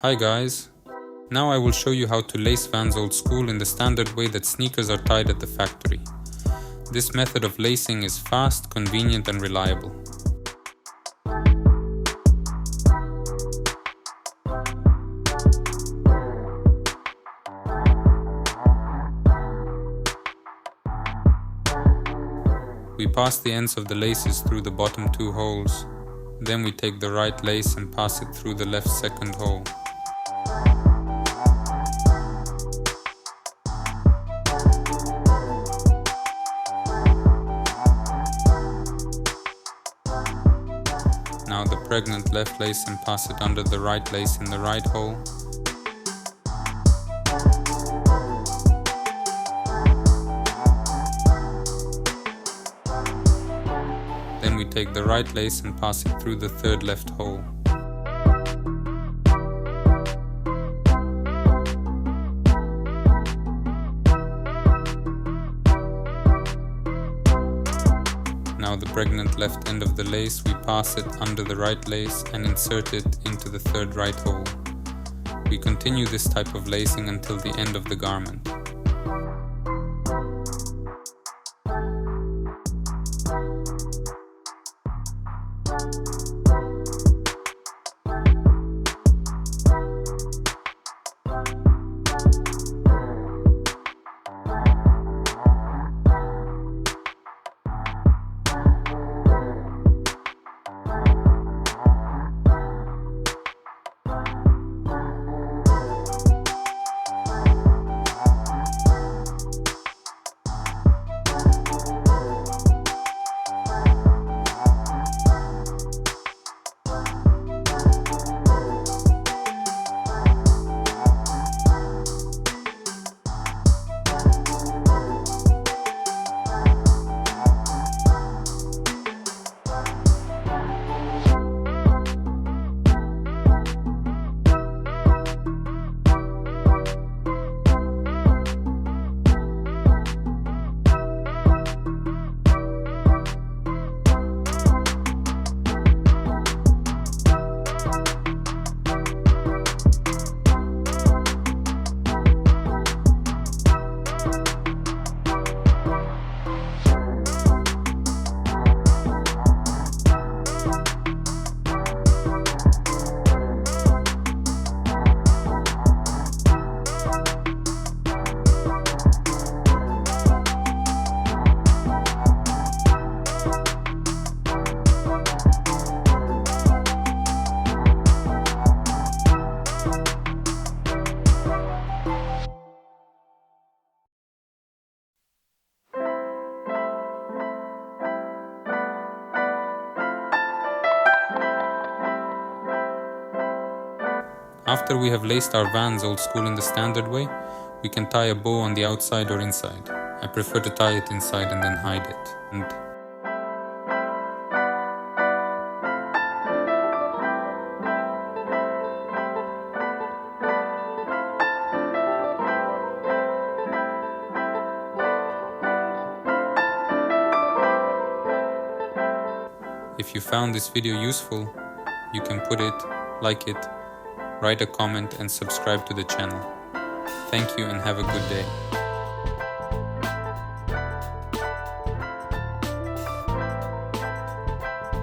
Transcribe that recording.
Hi guys! Now I will show you how to lace Vans Old Skool in the standard way that sneakers are tied at the factory. This method of lacing is fast, convenient and reliable. We pass the ends of the laces through the bottom two holes. Then we take the right lace and pass it through the left second hole. Now the pregnant left lace and pass it under the right lace in the right hole. Then we take the right lace and pass it through the third left hole. Now the pregnant left end of the lace, we pass it under the right lace and insert it into the third right hole. We continue this type of lacing until the end of the garment. After we have laced our Vans Old Skool in the standard way, we can tie a bow on the outside or inside. I prefer to tie it inside and then hide it. If you found this video useful, you can put it, like it, write a comment and subscribe to the channel. Thank you and have a good day.